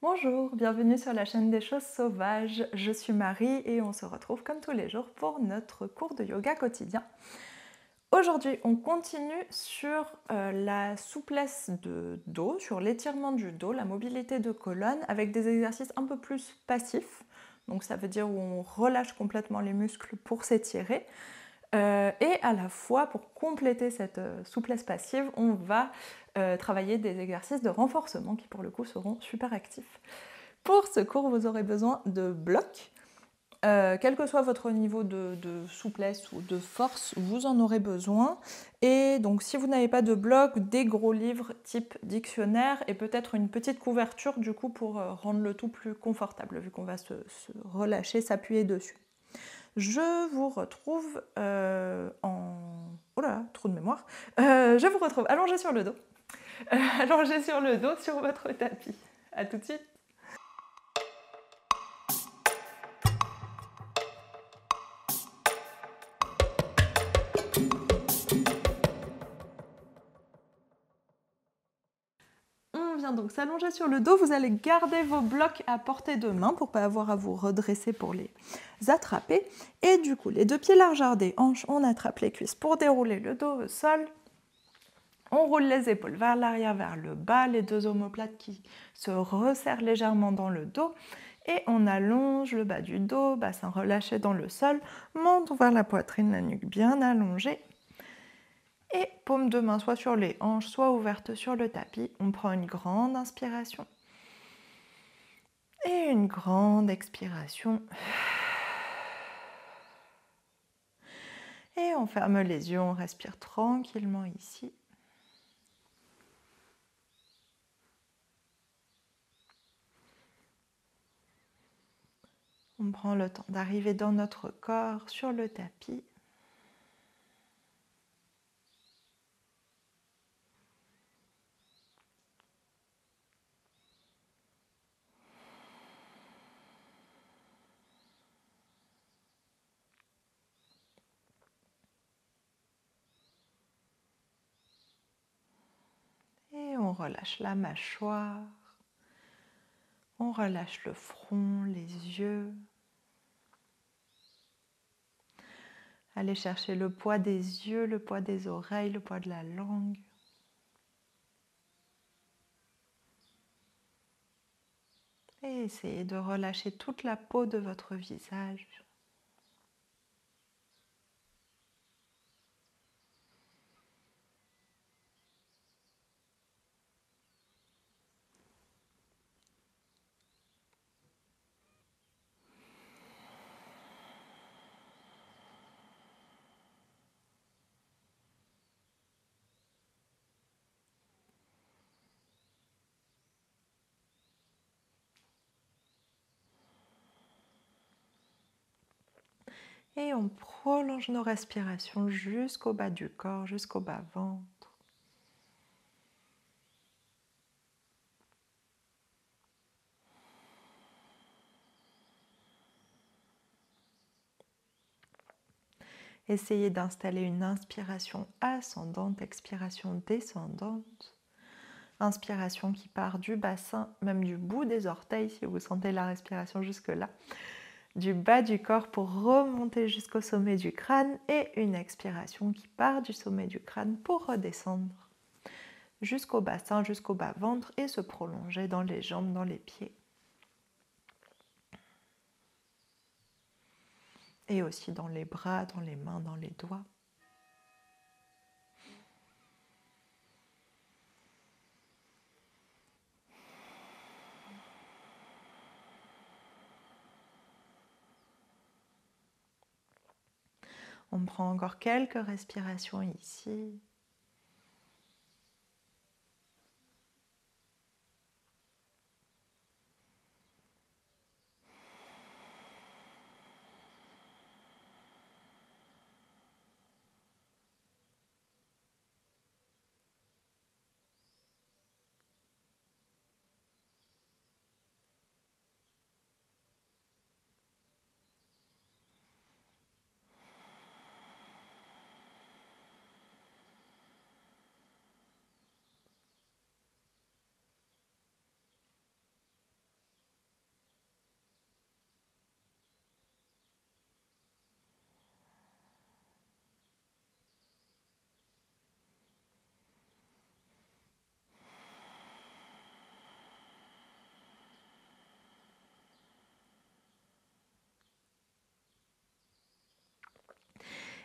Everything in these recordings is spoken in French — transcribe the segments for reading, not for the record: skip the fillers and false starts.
Bonjour, bienvenue sur la chaîne des choses sauvages. Je suis Marie et on se retrouve comme tous les jours pour notre cours de yoga quotidien. Aujourd'hui, on continue sur la souplesse de dos, sur l'étirement du dos, la mobilité de colonne, avec des exercices un peu plus passifs. Donc ça veut dire où on relâche complètement les muscles pour s'étirer. Et à la fois, pour compléter cette souplesse passive, on va travailler des exercices de renforcement qui pour le coup seront super actifs. Pour ce cours, vous aurez besoin de blocs. Quel que soit votre niveau de souplesse ou de force, vous en aurez besoin. Et donc si vous n'avez pas de bloc, des gros livres type dictionnaire et peut-être une petite couverture du coup pour rendre le tout plus confortable vu qu'on va se relâcher, s'appuyer dessus. Je vous retrouve en... Oh là là, trou de mémoire. Je vous retrouve allongé sur le dos. Allongé sur le dos sur votre tapis. A tout de suite. On vient donc s'allonger sur le dos. Vous allez garder vos blocs à portée de main pour ne pas avoir à vous redresser pour les attraper. Et du coup, les deux pieds largeur des hanches, on attrape les cuisses pour dérouler le dos au sol. On roule les épaules vers l'arrière, vers le bas, les deux omoplates qui se resserrent légèrement dans le dos. Et on allonge le bas du dos, bassin relâché dans le sol, monte vers la poitrine, la nuque bien allongée. Et paume de main soit sur les hanches, soit ouverte sur le tapis. On prend une grande inspiration. Et une grande expiration. Et on ferme les yeux, on respire tranquillement ici. On prend le temps d'arriver dans notre corps, sur le tapis. Et on relâche la mâchoire. On relâche le front, les yeux. Allez chercher le poids des yeux, le poids des oreilles, le poids de la langue. Et essayez de relâcher toute la peau de votre visage. Et on prolonge nos respirations jusqu'au bas du corps, jusqu'au bas-ventre. Essayez d'installer une inspiration ascendante, expiration descendante. Inspiration qui part du bassin, même du bout des orteils, si vous sentez la respiration jusque-là. Du bas du corps pour remonter jusqu'au sommet du crâne. Et une expiration qui part du sommet du crâne pour redescendre jusqu'au bassin, jusqu'au bas-ventre et se prolonger dans les jambes, dans les pieds. Et aussi dans les bras, dans les mains, dans les doigts. On prend encore quelques respirations ici.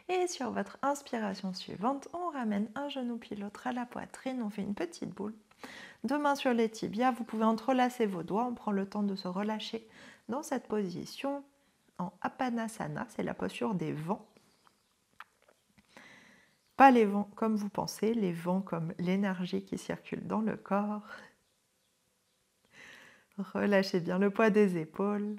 Et sur votre inspiration suivante, on ramène un genou puis l'autre à la poitrine, on fait une petite boule. Deux mains sur les tibias, vous pouvez entrelacer vos doigts, on prend le temps de se relâcher dans cette position en Apanasana, c'est la posture des vents. Pas les vents comme vous pensez, les vents comme l'énergie qui circule dans le corps. Relâchez bien le poids des épaules.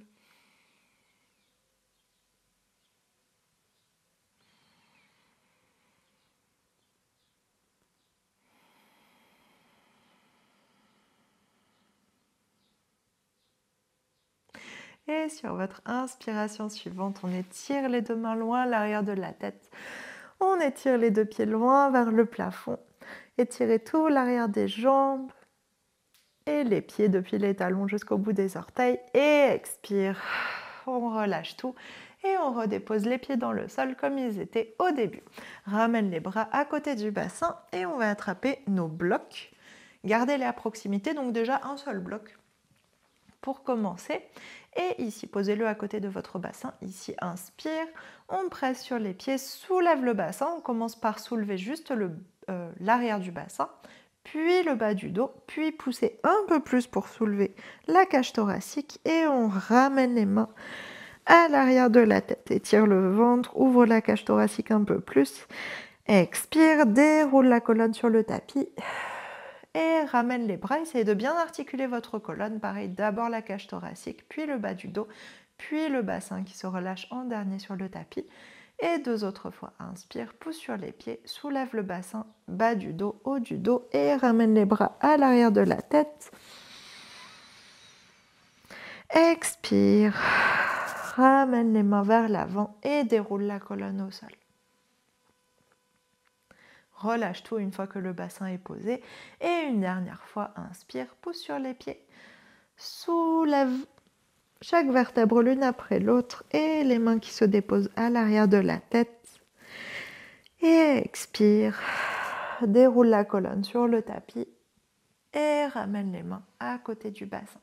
Et sur votre inspiration suivante, on étire les deux mains loin à l'arrière de la tête. On étire les deux pieds loin vers le plafond. Étirez tout l'arrière des jambes. Et les pieds depuis les talons jusqu'au bout des orteils. Et expire. On relâche tout. Et on redépose les pieds dans le sol comme ils étaient au début. Ramène les bras à côté du bassin et on va attraper nos blocs. Gardez-les à proximité, donc déjà un seul bloc pour commencer. Et ici, posez-le à côté de votre bassin. Ici, inspire. On presse sur les pieds, soulève le bassin. On commence par soulever juste l'arrière du bassin, puis le bas du dos, puis pousser un peu plus pour soulever la cage thoracique. Et on ramène les mains à l'arrière de la tête. Étire le ventre, ouvre la cage thoracique un peu plus. Expire, déroule la colonne sur le tapis. Et ramène les bras, essayez de bien articuler votre colonne. Pareil, d'abord la cage thoracique, puis le bas du dos, puis le bassin qui se relâche en dernier sur le tapis. Et deux autres fois, inspire, pousse sur les pieds, soulève le bassin, bas du dos, haut du dos et ramène les bras à l'arrière de la tête. Expire, ramène les mains vers l'avant et déroule la colonne au sol. Relâche tout une fois que le bassin est posé. Et une dernière fois, inspire, pousse sur les pieds. Soulève chaque vertèbre l'une après l'autre et les mains qui se déposent à l'arrière de la tête. Et expire, déroule la colonne sur le tapis et ramène les mains à côté du bassin.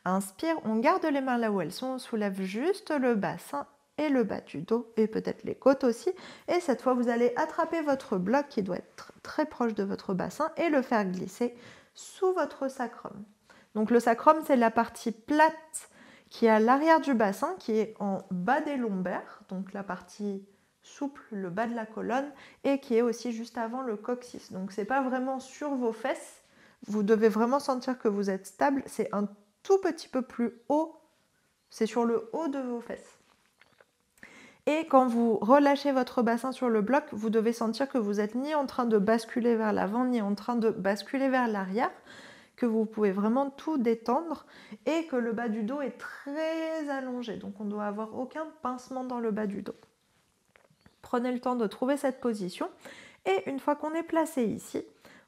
Inspire, on garde les mains là où elles sont, on soulève juste le bassin et le bas du dos et peut-être les côtes aussi. Et cette fois, vous allez attraper votre bloc qui doit être très proche de votre bassin et le faire glisser sous votre sacrum. Donc le sacrum, c'est la partie plate qui est à l'arrière du bassin, qui est en bas des lombaires, donc la partie souple, le bas de la colonne, et qui est aussi juste avant le coccyx. Donc c'est pas vraiment sur vos fesses, vous devez vraiment sentir que vous êtes stable, c'est un tout petit peu plus haut, c'est sur le haut de vos fesses. Et quand vous relâchez votre bassin sur le bloc, vous devez sentir que vous n'êtes ni en train de basculer vers l'avant, ni en train de basculer vers l'arrière, que vous pouvez vraiment tout détendre et que le bas du dos est très allongé. Donc on ne doit avoir aucun pincement dans le bas du dos. Prenez le temps de trouver cette position et une fois qu'on est placé ici,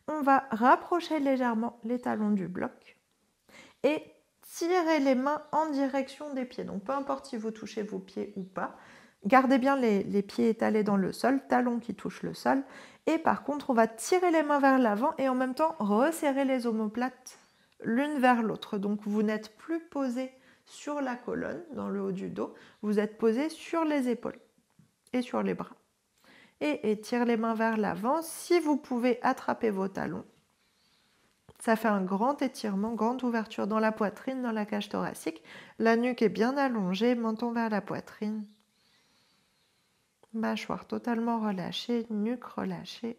on va rapprocher légèrement les talons du bloc et tirer les mains en direction des pieds. Donc peu importe si vous touchez vos pieds ou pas, gardez bien les pieds étalés dans le sol, talons qui touchent le sol. Et par contre, on va tirer les mains vers l'avant et en même temps resserrer les omoplates l'une vers l'autre. Donc vous n'êtes plus posé sur la colonne, dans le haut du dos, vous êtes posé sur les épaules et sur les bras. Et étire les mains vers l'avant. Si vous pouvez attraper vos talons, ça fait un grand étirement, grande ouverture dans la poitrine, dans la cage thoracique. La nuque est bien allongée, menton vers la poitrine. Mâchoire totalement relâchée, nuque relâchée.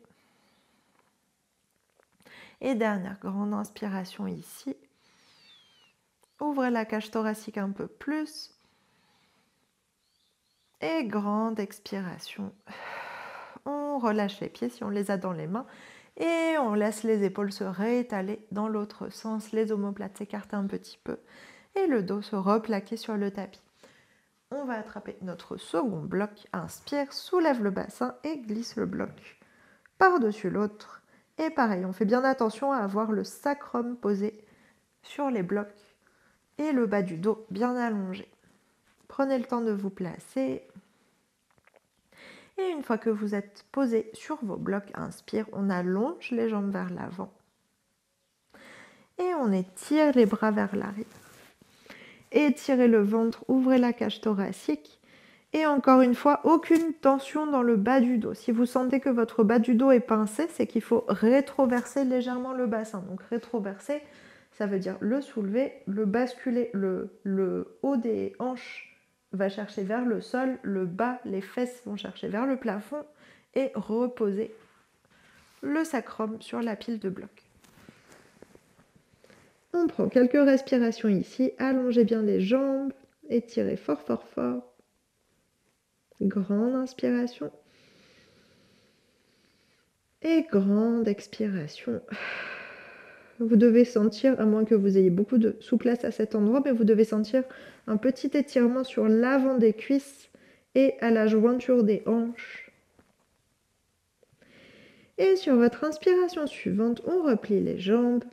Et dernière grande inspiration ici. Ouvrez la cage thoracique un peu plus. Et grande expiration. On relâche les pieds si on les a dans les mains. Et on laisse les épaules se réétaler dans l'autre sens. Les omoplates s'écarter un petit peu. Et le dos se replaquer sur le tapis. On va attraper notre second bloc. Inspire, soulève le bassin et glisse le bloc par-dessus l'autre. Et pareil, on fait bien attention à avoir le sacrum posé sur les blocs et le bas du dos bien allongé. Prenez le temps de vous placer. Et une fois que vous êtes posé sur vos blocs, inspire, on allonge les jambes vers l'avant. Et on étire les bras vers l'arrière. Étirez le ventre, ouvrez la cage thoracique Et encore une fois, aucune tension dans le bas du dos. Si vous sentez que votre bas du dos est pincé, c'est qu'il faut rétroverser légèrement le bassin. Donc rétroverser, ça veut dire le soulever, le basculer, le haut des hanches va chercher vers le sol, le bas, les fesses vont chercher vers le plafond et reposer le sacrum sur la pile de blocs. On prend quelques respirations ici, allongez bien les jambes, étirez fort fort fort. Grande inspiration et grande expiration. Vous devez sentir, à moins que vous ayez beaucoup de souplesse à cet endroit, mais vous devez sentir un petit étirement sur l'avant des cuisses et à la jointure des hanches. Et sur votre inspiration suivante, on replie les jambes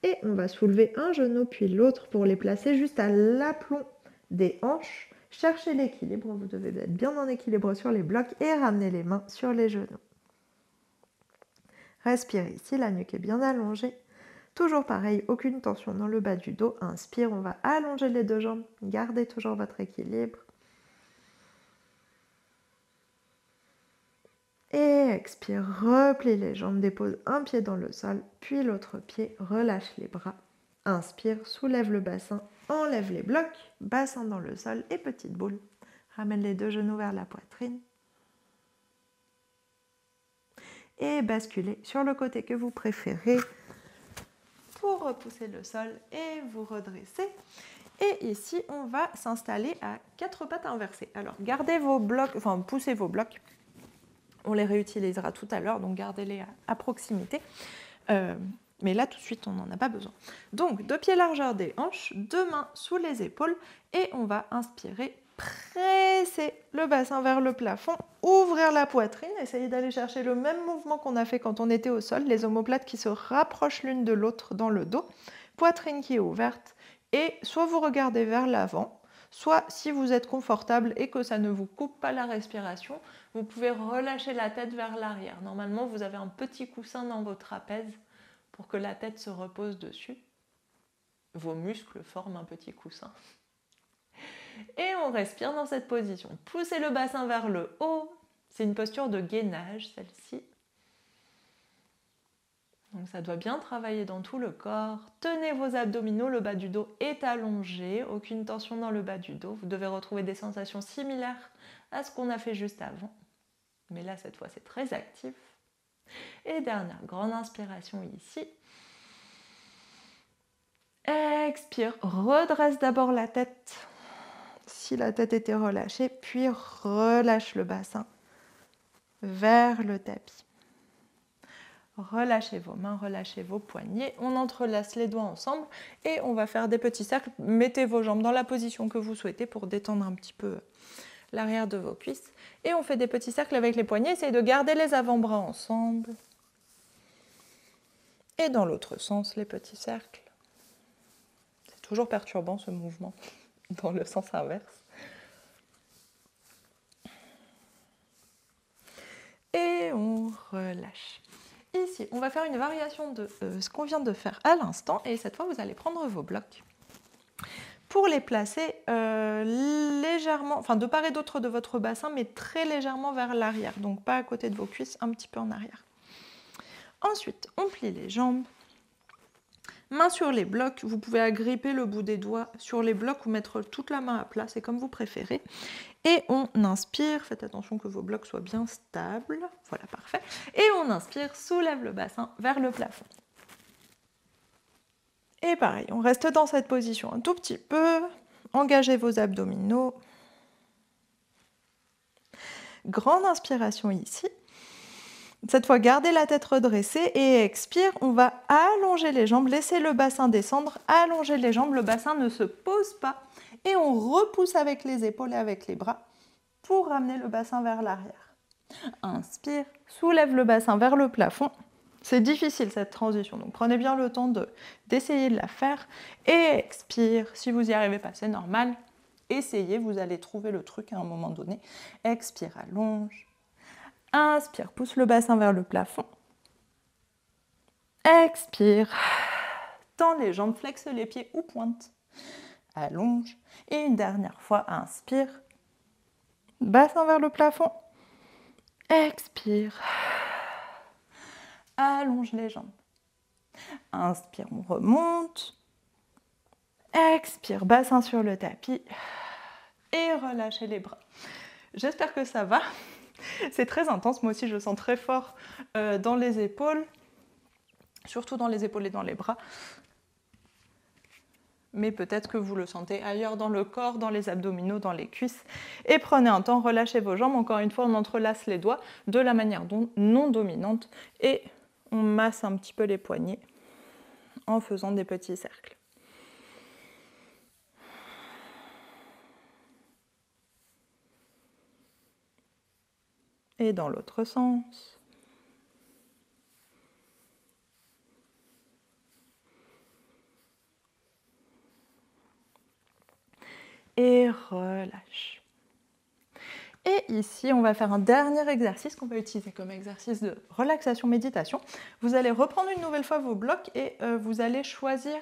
et on va soulever un genou puis l'autre pour les placer juste à l'aplomb des hanches. Cherchez l'équilibre, vous devez être bien en équilibre sur les blocs et ramener les mains sur les genoux. Respirez ici, la nuque est bien allongée. Toujours pareil, aucune tension dans le bas du dos. Inspire, on va allonger les deux jambes. Gardez toujours votre équilibre. Et expire, replie les jambes, dépose un pied dans le sol, puis l'autre pied, relâche les bras. Inspire, soulève le bassin, enlève les blocs, bassin dans le sol et petite boule. Ramène les deux genoux vers la poitrine. Et basculez sur le côté que vous préférez pour repousser le sol et vous redresser. Et ici, on va s'installer à 4 pattes inversées. Alors, gardez vos blocs, enfin, poussez vos blocs. On les réutilisera tout à l'heure, donc gardez-les à proximité. Mais là, tout de suite, on n'en a pas besoin. Donc, 2 pieds largeur des hanches, 2 mains sous les épaules et on va inspirer, presser le bassin vers le plafond, ouvrir la poitrine, essayez d'aller chercher le même mouvement qu'on a fait quand on était au sol, les omoplates qui se rapprochent l'une de l'autre dans le dos, poitrine qui est ouverte et soit vous regardez vers l'avant, soit si vous êtes confortable et que ça ne vous coupe pas la respiration, vous pouvez relâcher la tête vers l'arrière. Normalement, vous avez un petit coussin dans vos trapèzes pour que la tête se repose dessus. Vos muscles forment un petit coussin. Et on respire dans cette position. Poussez le bassin vers le haut. C'est une posture de gainage, celle-ci. Donc ça doit bien travailler dans tout le corps. Tenez vos abdominaux, le bas du dos est allongé. Aucune tension dans le bas du dos. Vous devez retrouver des sensations similaires à ce qu'on a fait juste avant. Mais là, cette fois, c'est très actif. Et dernière grande inspiration ici. Expire, redresse d'abord la tête. Si la tête était relâchée, puis relâche le bassin vers le tapis. Relâchez vos mains, relâchez vos poignets. On entrelace les doigts ensemble et on va faire des petits cercles. Mettez vos jambes dans la position que vous souhaitez pour détendre un petit peu l'arrière de vos cuisses. Et on fait des petits cercles avec les poignets. Essayez de garder les avant-bras ensemble. Et dans l'autre sens, les petits cercles. C'est toujours perturbant ce mouvement dans le sens inverse. Et on relâche. Ici, on va faire une variation de ce qu'on vient de faire à l'instant. Et cette fois, vous allez prendre vos blocs pour les placer légèrement, enfin de part et d'autre de votre bassin, mais très légèrement vers l'arrière. Donc pas à côté de vos cuisses, un petit peu en arrière. Ensuite, on plie les jambes. Main sur les blocs, vous pouvez agripper le bout des doigts sur les blocs ou mettre toute la main à plat, c'est comme vous préférez. Et on inspire, faites attention que vos blocs soient bien stables, voilà, parfait. Et on inspire, soulève le bassin vers le plafond. Et pareil, on reste dans cette position un tout petit peu, engagez vos abdominaux. Grande inspiration ici. Cette fois, gardez la tête redressée et expire. On va allonger les jambes, laisser le bassin descendre, allonger les jambes, le bassin ne se pose pas. Et on repousse avec les épaules et avec les bras pour ramener le bassin vers l'arrière. Inspire, soulève le bassin vers le plafond. C'est difficile cette transition, donc prenez bien le temps d'essayer de la faire. Et expire, si vous n'y arrivez pas, c'est normal. Essayez, vous allez trouver le truc à un moment donné. Expire, allonge. Inspire, pousse le bassin vers le plafond. Expire, tends les jambes, flexe les pieds ou pointe. Allonge. Et une dernière fois, inspire. bassin vers le plafond. Expire. Allonge les jambes. Inspire, on remonte. Expire, bassin sur le tapis. Et relâchez les bras. J'espère que ça va. C'est très intense, moi aussi je le sens très fort dans les épaules, surtout dans les épaules et dans les bras. Mais peut-être que vous le sentez ailleurs dans le corps, dans les abdominaux, dans les cuisses. Et prenez un temps, relâchez vos jambes. Encore une fois, on entrelace les doigts de la manière non dominante et on masse un petit peu les poignets en faisant des petits cercles. Et dans l'autre sens. Et relâche. Et ici, on va faire un dernier exercice qu'on va utiliser comme exercice de relaxation-méditation. Vous allez reprendre une nouvelle fois vos blocs et vous allez choisir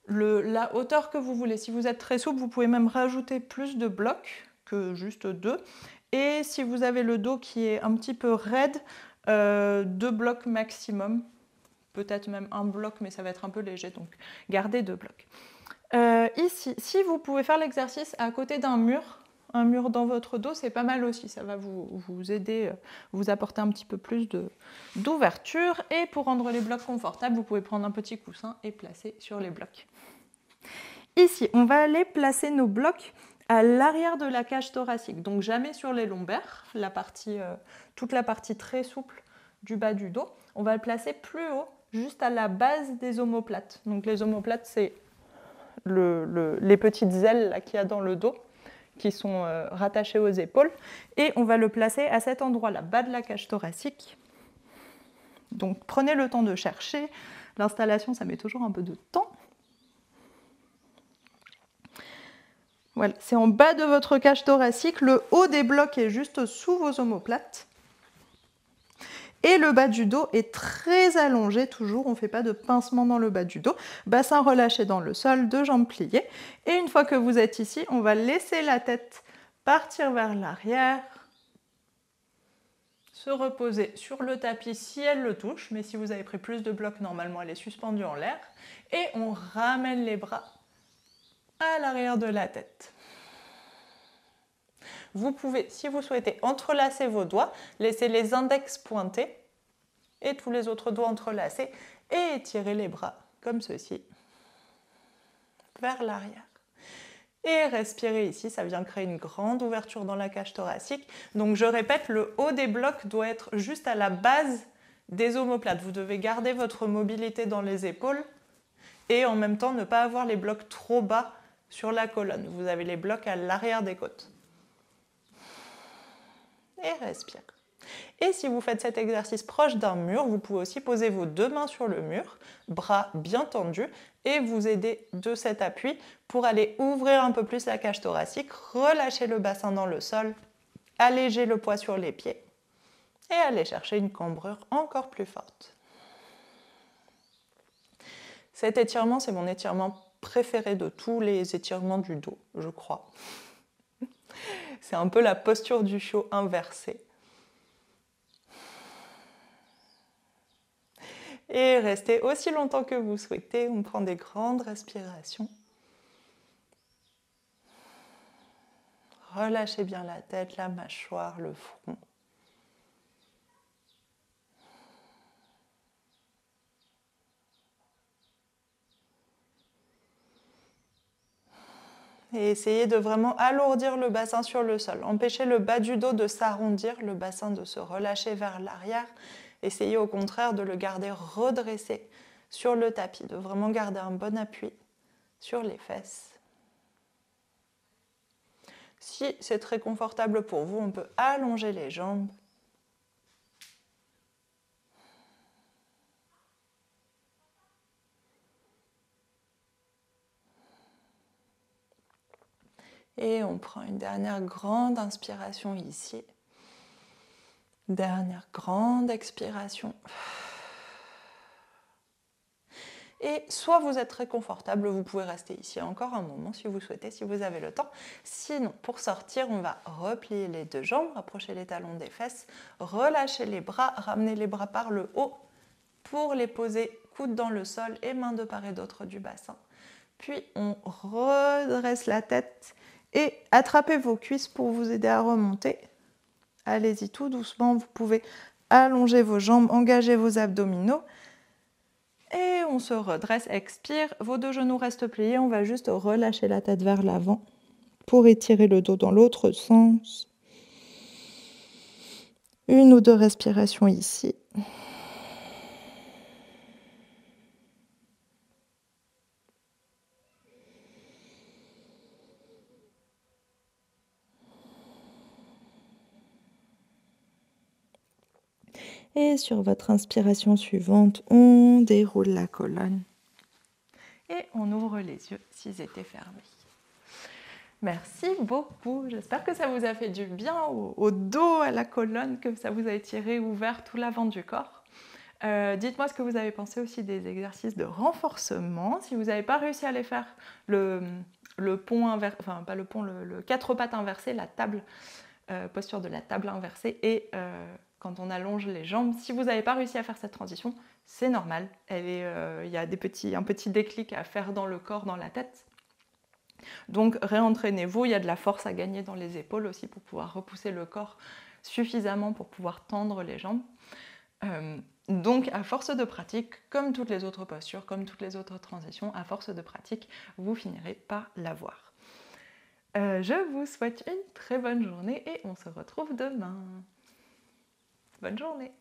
la hauteur que vous voulez. Si vous êtes très souple, vous pouvez même rajouter plus de blocs que juste 2. Et si vous avez le dos qui est un petit peu raide, 2 blocs maximum. Peut-être même 1 bloc, mais ça va être un peu léger, donc gardez 2 blocs. Ici, si vous pouvez faire l'exercice à côté d'un mur, un mur dans votre dos, c'est pas mal aussi. Ça va vous aider, vous apporter un petit peu plus d'ouverture. Et pour rendre les blocs confortables, vous pouvez prendre un petit coussin et placer sur les blocs. Ici, on va aller placer nos blocs à l'arrière de la cage thoracique, donc jamais sur les lombaires, toute la partie très souple du bas du dos. On va le placer plus haut, juste à la base des omoplates. Donc les omoplates, c'est les petites ailes qu'il y a dans le dos, qui sont rattachées aux épaules. Et on va le placer à cet endroit-là, bas de la cage thoracique. Donc prenez le temps de chercher. L'installation, ça met toujours un peu de temps. Voilà, c'est en bas de votre cage thoracique. Le haut des blocs est juste sous vos omoplates. Et le bas du dos est très allongé, toujours, on ne fait pas de pincement dans le bas du dos. Bassin relâché dans le sol, 2 jambes pliées. Et une fois que vous êtes ici, on va laisser la tête partir vers l'arrière, se reposer sur le tapis si elle le touche, mais si vous avez pris plus de blocs, normalement elle est suspendue en l'air. Et on ramène les bras à l'arrière de la tête. Vous pouvez, si vous souhaitez, entrelacer vos doigts, laisser les index pointés et tous les autres doigts entrelacés et étirer les bras comme ceci vers l'arrière. Et respirez ici, ça vient créer une grande ouverture dans la cage thoracique. Donc je répète, le haut des blocs doit être juste à la base des omoplates. Vous devez garder votre mobilité dans les épaules et en même temps ne pas avoir les blocs trop bas sur la colonne. Vous avez les blocs à l'arrière des côtes. Et respire. Et si vous faites cet exercice proche d'un mur, vous pouvez aussi poser vos 2 mains sur le mur, bras bien tendus, et vous aider de cet appui pour aller ouvrir un peu plus la cage thoracique, relâcher le bassin dans le sol, alléger le poids sur les pieds et aller chercher une cambrure encore plus forte. Cet étirement, c'est mon étirement préféré de tous les étirements du dos, je crois. C'est un peu la posture du chiot inversée. Et restez aussi longtemps que vous souhaitez. On prend des grandes respirations. Relâchez bien la tête, la mâchoire, le front. Et essayez de vraiment alourdir le bassin sur le sol. Empêchez le bas du dos de s'arrondir, le bassin de se relâcher vers l'arrière. Essayez au contraire de le garder redressé sur le tapis, de vraiment garder un bon appui sur les fesses. Si c'est très confortable pour vous, on peut allonger les jambes. Et on prend une dernière grande inspiration ici. Dernière grande expiration. Et soit vous êtes très confortable, vous pouvez rester ici encore un moment si vous souhaitez, si vous avez le temps. Sinon, pour sortir, on va replier les deux jambes, rapprocher les talons des fesses, relâcher les bras, ramener les bras par le haut pour les poser coude dans le sol et mains de part et d'autre du bassin. Puis on redresse la tête et attrapez vos cuisses pour vous aider à remonter. Allez-y tout doucement, vous pouvez allonger vos jambes, engager vos abdominaux. Et on se redresse, expire, vos deux genoux restent pliés, on va juste relâcher la tête vers l'avant pour étirer le dos dans l'autre sens. Une ou deux respirations ici. Et sur votre inspiration suivante, on déroule la colonne. Et on ouvre les yeux s'ils étaient fermés. Merci beaucoup. J'espère que ça vous a fait du bien au dos, à la colonne, que ça vous a étiré, ouvert tout l'avant du corps. Dites-moi ce que vous avez pensé aussi des exercices de renforcement. Si vous n'avez pas réussi à les faire, le pont inversé, enfin pas le pont, le quatre pattes inversé, la table, posture de la table inversée et quand on allonge les jambes. Si vous n'avez pas réussi à faire cette transition, c'est normal. Il y a un petit déclic à faire dans le corps, dans la tête. Donc réentraînez-vous, il y a de la force à gagner dans les épaules aussi pour pouvoir repousser le corps suffisamment pour pouvoir tendre les jambes. Donc à force de pratique, comme toutes les autres postures, comme toutes les autres transitions, à force de pratique, vous finirez par l'avoir. Je vous souhaite une très bonne journée et on se retrouve demain. Bonne journée!